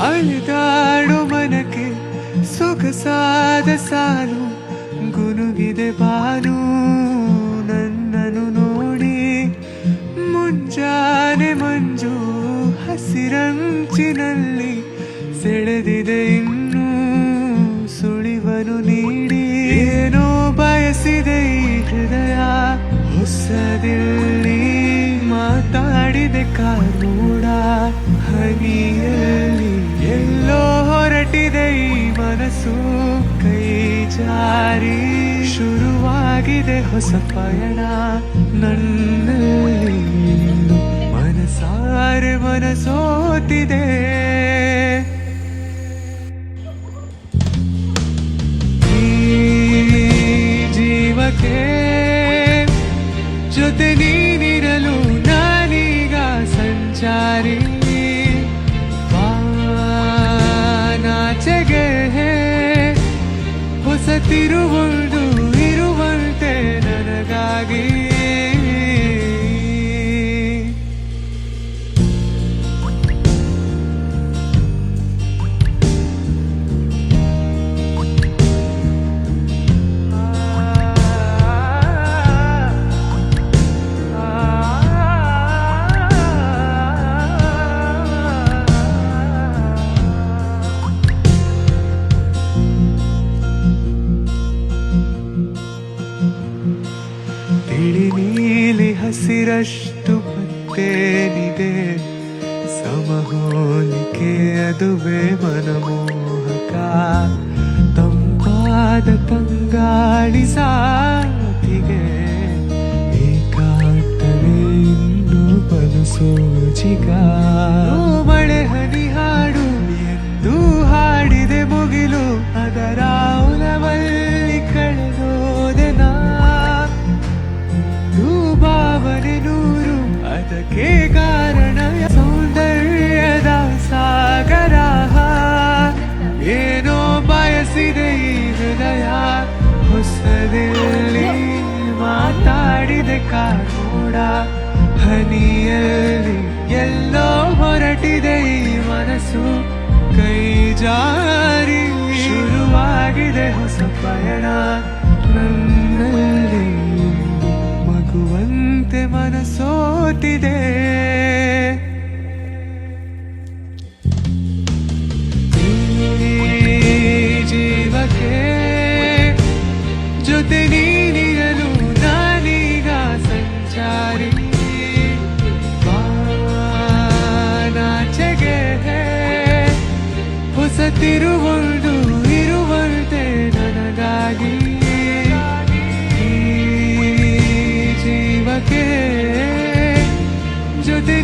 ಅಳಿದಾಡೋ ಮನಕ್ಕೆ ಸೊಗಸಾದ ಸಾಲು ಗುನುಗಿದೆ ಬಾನು ನನ್ನನ್ನು ನೋಡಿ. ಮುಂಜಾನೆ ಮಂಜು ಹಸಿರಂಚಿನಲ್ಲಿ ಸೆಳೆದಿದೆ ಇನ್ನೂ ಸುಳಿವನು ನೀಡಿ. ಏನೋ ಬಯಸಿದೆ ಈ ಹೃದಯ ಹೊಸದಿಲ್ಲಿ ಮಾತಾಡಿದೆ ಕಾನೂಡ ಹನಿಯಲ್ಲಿ. ಎಲ್ಲೋ ಹೊರಟಿದೆ ಈ ಮನಸ್ಸು ಕೈ ಜಾರಿ. ಶುರುವಾಗಿದೆ ಹೊಸ ಪಯಣ ನನ್ನಲ್ಲಿ. ಮನಸಾರೆ ಮನಸೋತಿದೆ. ಈ ಜೀವಕ್ಕೆ ಜೊತೆ ನೀನಿರಲು ನಾನೀಗ ಸಂಚಾರಿ. ನಾಚೆಗೆ ಹೊಸ ತಿರುವೊಂದು ಇರುವಂತೆ ನನಗಾಗಿ. ತಿಳಿ ನೀಲಿ ಹಸಿರಷ್ಟು ಮತ್ತೇನಿದೆ ಸಮಹೋಲಿಕೆ ಅದುವೇ ಮನಮೋಹಕ. ತಂಪಾದ ತಂಗಾಳಿ ಸಾತಿಗೆ ಏಕಾಂತವೇ ಇನ್ನು ಬಲು ಸೋಜಿಗ. ಮಳೆ ಹನಿ ಹಾಡು ಎಂದು ಹಾಡಿದೆ ಮುಗಿಲು ಅದರ ಉಲವಲ್ಲಿ ಕಳೆದೋದೆ ನಾ. ಭಾವನೆ ನೂರು ಅದಕ್ಕೆ ಕಾರಣ ಸೌಂದರ್ಯದ ಸಾಗರ. ಏನೋ ಬಯಸಿದೆ ಈ ಹೃದಯ ಹೊಸದಿಲ್ಲಿ ಮಾತಾಡಿದೆ ಕಾನೂಡ ಹನಿಯಲ್ಲಿ. ಎಲ್ಲೋ ಹೊರಟಿದೆ ಈ ಮನಸ್ಸು ಕೈ ಜಾರಿ. ಶುರುವಾಗಿದೆ ಹೊಸ ಪಯಣ ನನ್ನಲ್ಲಿ. ಮಗುವಂತೆ ಮನಸೋತಿದೆ. ಜೀವಕ್ಕೆ ಜೊತೆ ನೀನಿರಲು ನಾನೀಗ ಸಂಚಾರಿ. ನಾಚೆಗೆ ಹೊಸ ತಿರುವೊಂದು ಇರುವಂತೆ ನನಗಾಗಿ. ಜೊತೆ